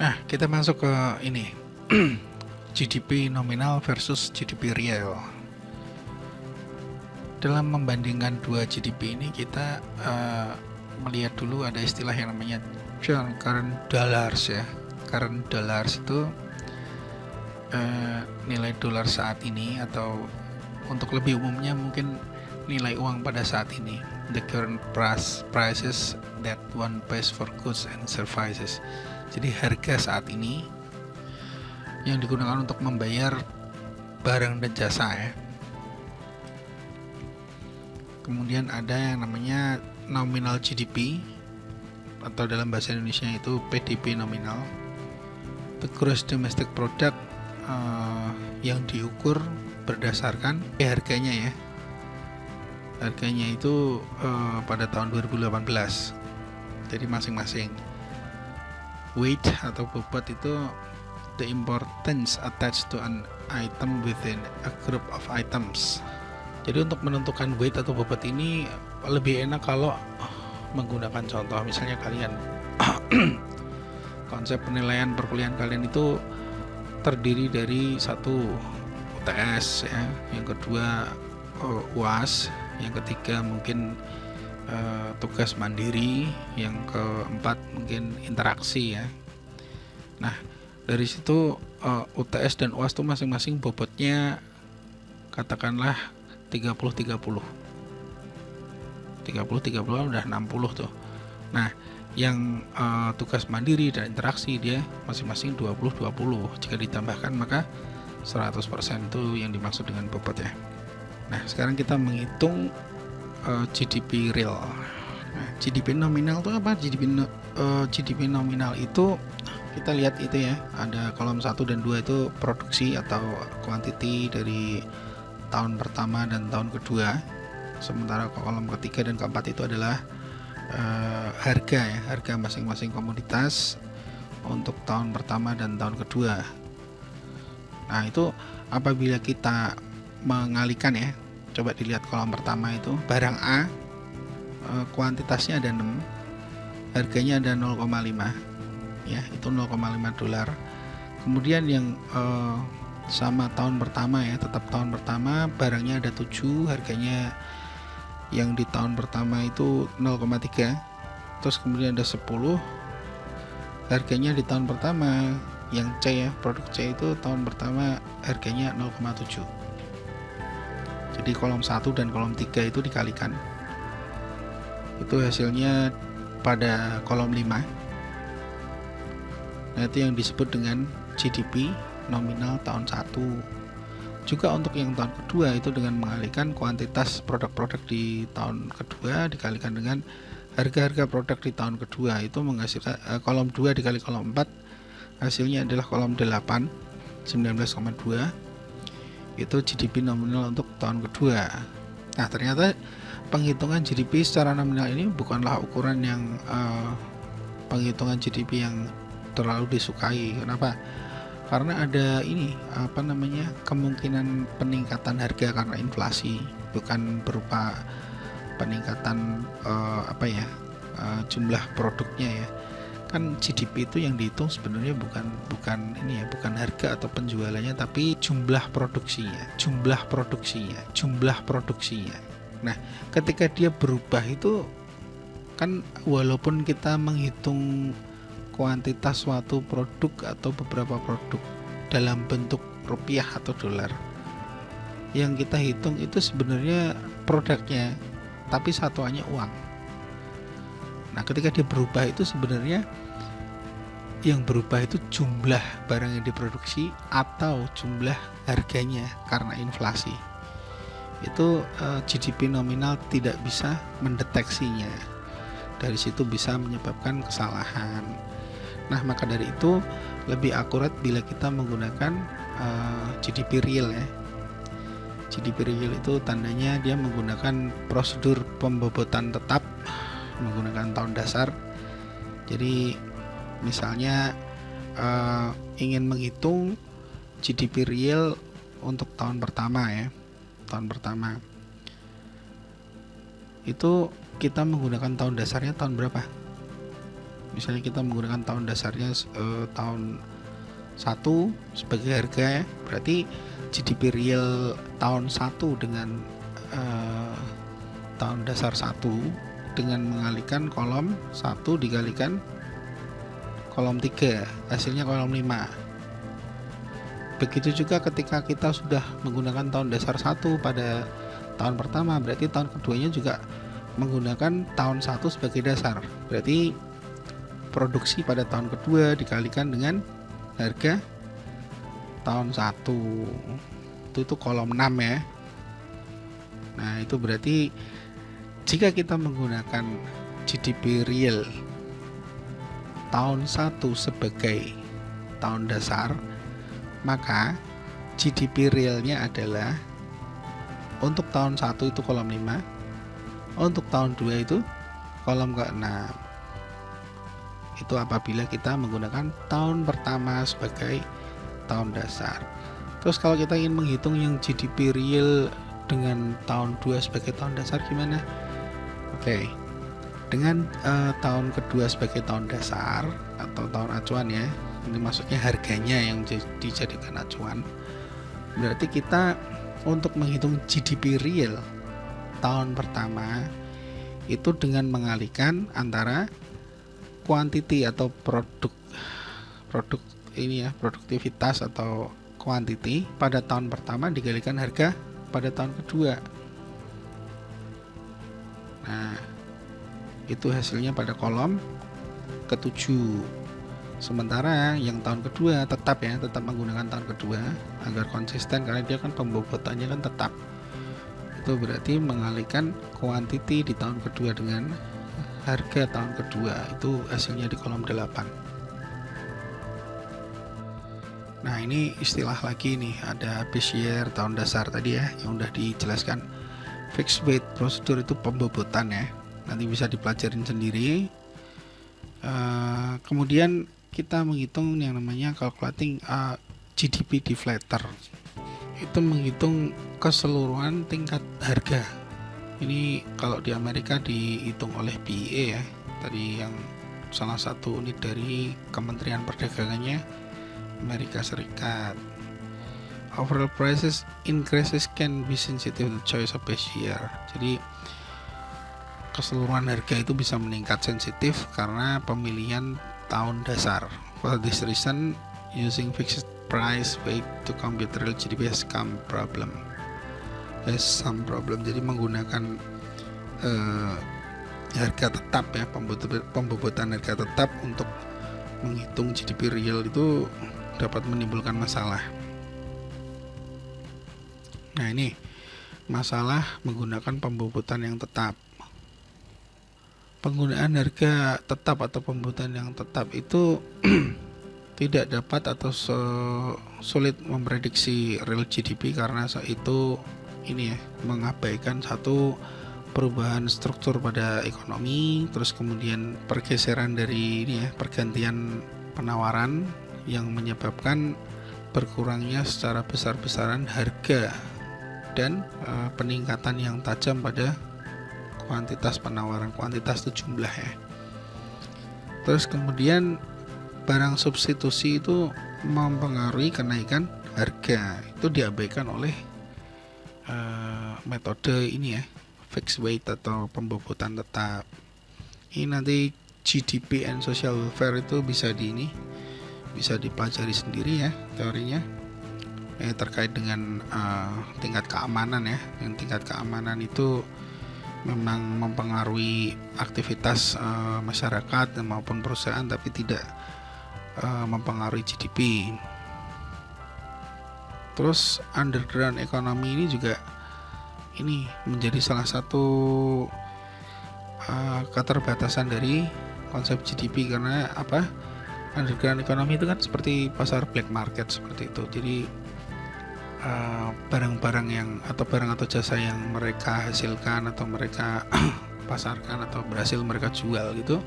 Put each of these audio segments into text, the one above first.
Nah, kita masuk ke ini. GDP nominal versus GDP real. Dalam membandingkan dua GDP ini, kita melihat dulu ada istilah yang namanya current dollars ya. Current dollars itu nilai dolar saat ini, atau untuk lebih umumnya mungkin nilai uang pada saat ini. The current prices that one pays for goods and services. Jadi harga saat ini yang digunakan untuk membayar barang dan jasa ya. Kemudian ada yang namanya nominal GDP, atau dalam bahasa Indonesia itu PDB nominal. The gross domestic product yang diukur berdasarkan harganya ya. Harganya itu pada tahun 2018. Jadi masing-masing weight atau bobot itu the importance attached to an item within a group of items. Jadi untuk menentukan weight atau bobot ini lebih enak kalau menggunakan contoh. Misalnya kalian konsep penilaian perkuliahan kalian itu terdiri dari satu UTS ya, yang kedua UAS, yang ketiga mungkin tugas mandiri, yang keempat mungkin interaksi ya. Nah, dari situ UTS dan UAS itu masing-masing bobotnya katakanlah 30-30 udah 60 tuh. Nah, yang tugas mandiri dan interaksi dia masing-masing 20-20. Jika ditambahkan maka 100% itu yang dimaksud dengan bobot ya. Nah, sekarang kita menghitung GDP real. Nah, GDP nominal itu apa? GDP nominal itu kita lihat itu ya, ada kolom 1 dan 2 itu produksi atau quantity dari tahun pertama dan tahun kedua. Sementara kolom ketiga dan keempat itu adalah harga ya, harga masing-masing komoditas untuk tahun pertama dan tahun kedua. Nah, itu apabila kita mengalihkan ya, coba dilihat kolom pertama itu, barang A kuantitasnya ada 6, harganya ada 0,5 ya, itu 0,5 dolar. Kemudian yang sama tahun pertama ya, tetap tahun pertama, barangnya ada 7, harganya yang di tahun pertama itu 0,3. Terus kemudian ada 10, harganya di tahun pertama, yang C ya, produk C itu tahun pertama harganya 0,7. Jadi kolom 1 dan kolom 3 itu dikalikan, itu hasilnya pada kolom 5. Nah, itu yang disebut dengan GDP nominal tahun 1. Juga untuk yang tahun kedua itu dengan mengalihkan kuantitas produk-produk di tahun kedua dikalikan dengan harga-harga produk di tahun kedua, itu menghasilkan kolom 2 dikali kolom 4, hasilnya adalah kolom 8, 19,2. Itu GDP nominal untuk tahun kedua. Nah, ternyata penghitungan GDP secara nominal ini bukanlah ukuran yang penghitungan GDP yang terlalu disukai. Kenapa? Karena ada ini kemungkinan peningkatan harga karena inflasi, bukan berupa peningkatan jumlah produknya ya. Kan GDP itu yang dihitung sebenarnya bukan harga atau penjualannya, tapi jumlah produksinya. Nah, ketika dia berubah itu kan, walaupun kita menghitung kuantitas suatu produk atau beberapa produk dalam bentuk rupiah atau dolar, yang kita hitung itu sebenarnya produknya, tapi satuannya uang. Nah, ketika dia berubah itu sebenarnya yang berubah itu jumlah barang yang diproduksi atau jumlah harganya karena inflasi. Itu GDP nominal tidak bisa mendeteksinya. Dari situ bisa menyebabkan kesalahan. Nah, maka dari itu lebih akurat bila kita menggunakan GDP real ya. GDP real itu tandanya dia menggunakan prosedur pembobotan tetap menggunakan tahun dasar. Jadi misalnya ingin menghitung GDP real untuk tahun pertama ya, tahun pertama itu kita menggunakan tahun dasarnya tahun berapa? Misalnya kita menggunakan tahun dasarnya tahun 1 sebagai harga, berarti GDP real tahun 1 dengan tahun dasar 1 dengan mengalihkan kolom 1 dikalikan kolom 3, hasilnya kolom 5. Begitu juga ketika kita sudah menggunakan tahun dasar 1 pada tahun pertama, berarti tahun keduanya juga menggunakan tahun 1 sebagai dasar. Berarti produksi pada tahun kedua dikalikan dengan harga tahun 1. Itu kolom 6 ya. Nah, itu berarti jika kita menggunakan GDP real tahun 1 sebagai tahun dasar, maka GDP realnya adalah untuk tahun 1 itu kolom 5, untuk tahun 2 itu kolom ke-6. Itu apabila kita menggunakan tahun pertama sebagai tahun dasar. Terus kalau kita ingin menghitung yang GDP real dengan tahun 2 sebagai tahun dasar gimana? Oke. Dengan tahun kedua sebagai tahun dasar atau tahun acuan ya, ini maksudnya harganya yang dijadikan acuan. Berarti kita untuk menghitung GDP real tahun pertama itu dengan mengalihkan antara quantity atau produk ini ya, produktivitas atau quantity pada tahun pertama dikalikan harga pada tahun kedua. Nah, itu hasilnya pada kolom ke-7. Sementara yang tahun kedua tetap menggunakan tahun kedua agar konsisten karena dia kan pembobotannya kan tetap. Itu berarti mengalihkan quantity di tahun kedua dengan harga tahun kedua, itu hasilnya di kolom 8. Nah, ini istilah lagi nih, ada base year tahun dasar tadi ya yang udah dijelaskan. Fixed weight prosedur itu pembobotan ya, nanti bisa dipelajarin sendiri. Kemudian kita menghitung yang namanya calculating GDP deflator, itu menghitung keseluruhan tingkat harga. Ini kalau di Amerika dihitung oleh BEA ya, tadi yang salah satu unit dari Kementerian Perdagangannya Amerika Serikat. Overall prices increases can be sensitive to choice of base year. Jadi keseluruhan harga itu bisa meningkat sensitif karena pemilihan tahun dasar. For this reason, using fixed price weight to compute real GDP has some problem. Jadi menggunakan harga tetap ya, pembobotan harga tetap untuk menghitung GDP real itu dapat menimbulkan masalah. Nah, ini masalah menggunakan pembobotan yang tetap. Penggunaan harga tetap atau pembobotan yang tetap itu tidak dapat atau sulit memprediksi real GDP karena itu ini ya, mengabaikan satu perubahan struktur pada ekonomi, terus kemudian pergeseran dari ini ya, pergantian penawaran yang menyebabkan berkurangnya secara besar-besaran harga dan peningkatan yang tajam pada kuantitas penawaran. Kuantitas itu jumlah ya. Terus kemudian barang substitusi itu mempengaruhi kenaikan harga, itu diabaikan oleh metode ini ya, fixed weight atau pembobotan tetap. Ini nanti GDP and social welfare itu bisa dipelajari sendiri ya teorinya. Terkait dengan tingkat keamanan ya, yang tingkat keamanan itu memang mempengaruhi aktivitas masyarakat maupun perusahaan, tapi tidak mempengaruhi GDP. Terus underground economy ini juga ini menjadi salah satu keterbatasan dari konsep GDP karena apa? Underground economy itu kan seperti pasar black market seperti itu. Jadi barang-barang atau jasa yang mereka hasilkan atau mereka pasarkan atau berhasil mereka jual gitu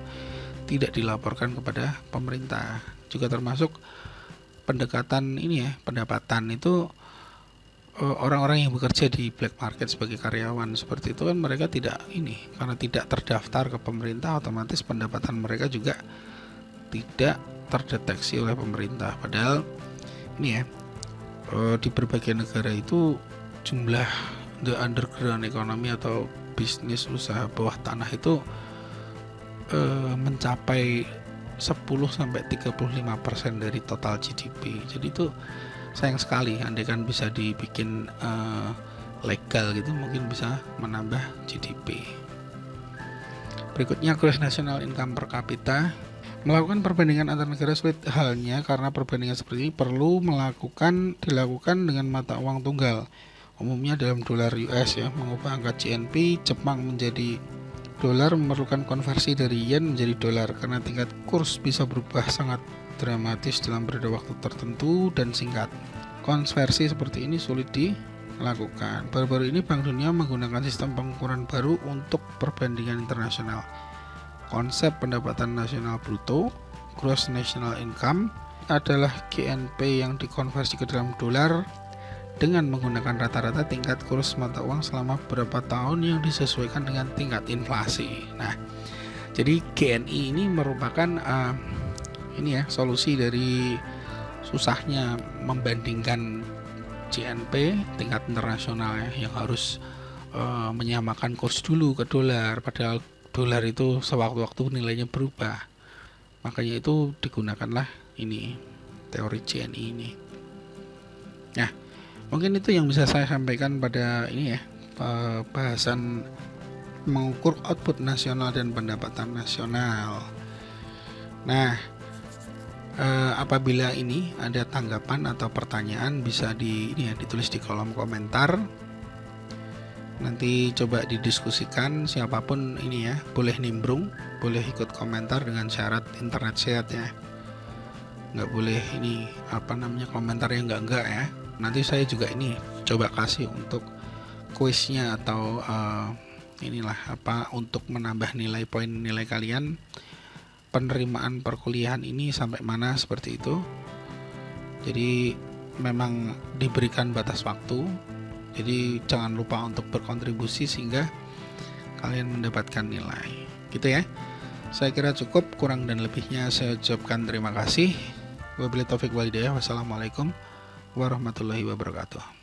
tidak dilaporkan kepada pemerintah. Juga termasuk pendekatan ini ya, pendapatan itu orang-orang yang bekerja di black market sebagai karyawan seperti itu kan mereka tidak karena tidak terdaftar ke pemerintah, otomatis pendapatan mereka juga tidak terdeteksi oleh pemerintah. Padahal ini ya, di berbagai negara itu jumlah the underground economy atau bisnis usaha bawah tanah itu mencapai 10-35% dari total GDP. Jadi itu sayang sekali, andaikan bisa dibikin legal gitu, mungkin bisa menambah GDP. Berikutnya gross national income per kapita. Melakukan perbandingan antar negara sulit halnya karena perbandingan seperti ini perlu dilakukan dengan mata uang tunggal, umumnya dalam dolar US ya. Mengubah angka GNP Jepang menjadi dolar memerlukan konversi dari yen menjadi dolar karena tingkat kurs bisa berubah sangat dramatis dalam periode waktu tertentu dan singkat. Konversi seperti ini sulit dilakukan. Baru-baru ini Bank Dunia menggunakan sistem pengukuran baru untuk perbandingan internasional. Konsep pendapatan nasional bruto, gross national income, adalah GNP yang dikonversi ke dalam dolar dengan menggunakan rata-rata tingkat kurs mata uang selama beberapa tahun yang disesuaikan dengan tingkat inflasi. Nah, jadi GNI ini merupakan solusi dari susahnya membandingkan GNP tingkat internasional ya, yang harus menyamakan kurs dulu ke dolar, padahal dolar itu sewaktu-waktu nilainya berubah. Makanya itu digunakanlah ini teori GNI ini. Nah, mungkin itu yang bisa saya sampaikan pada ini ya, bahasan mengukur output nasional dan pendapatan nasional. Nah, apabila ini ada tanggapan atau pertanyaan bisa ditulis di kolom komentar. Nanti coba didiskusikan, siapapun ini ya, boleh nimbrung, boleh ikut komentar dengan syarat internet sehat ya. Nggak boleh ini komentar yang enggak ya. Nanti saya juga ini coba kasih untuk kuisnya atau untuk menambah poin nilai kalian penerimaan perkuliahan ini sampai mana, seperti itu. Jadi memang diberikan batas waktu. Jadi jangan lupa untuk berkontribusi sehingga kalian mendapatkan nilai. Gitu ya. Saya kira cukup, kurang dan lebihnya saya ucapkan terima kasih. Wabillahi taufiq wal hidayah. Wassalamualaikum warahmatullahi wabarakatuh.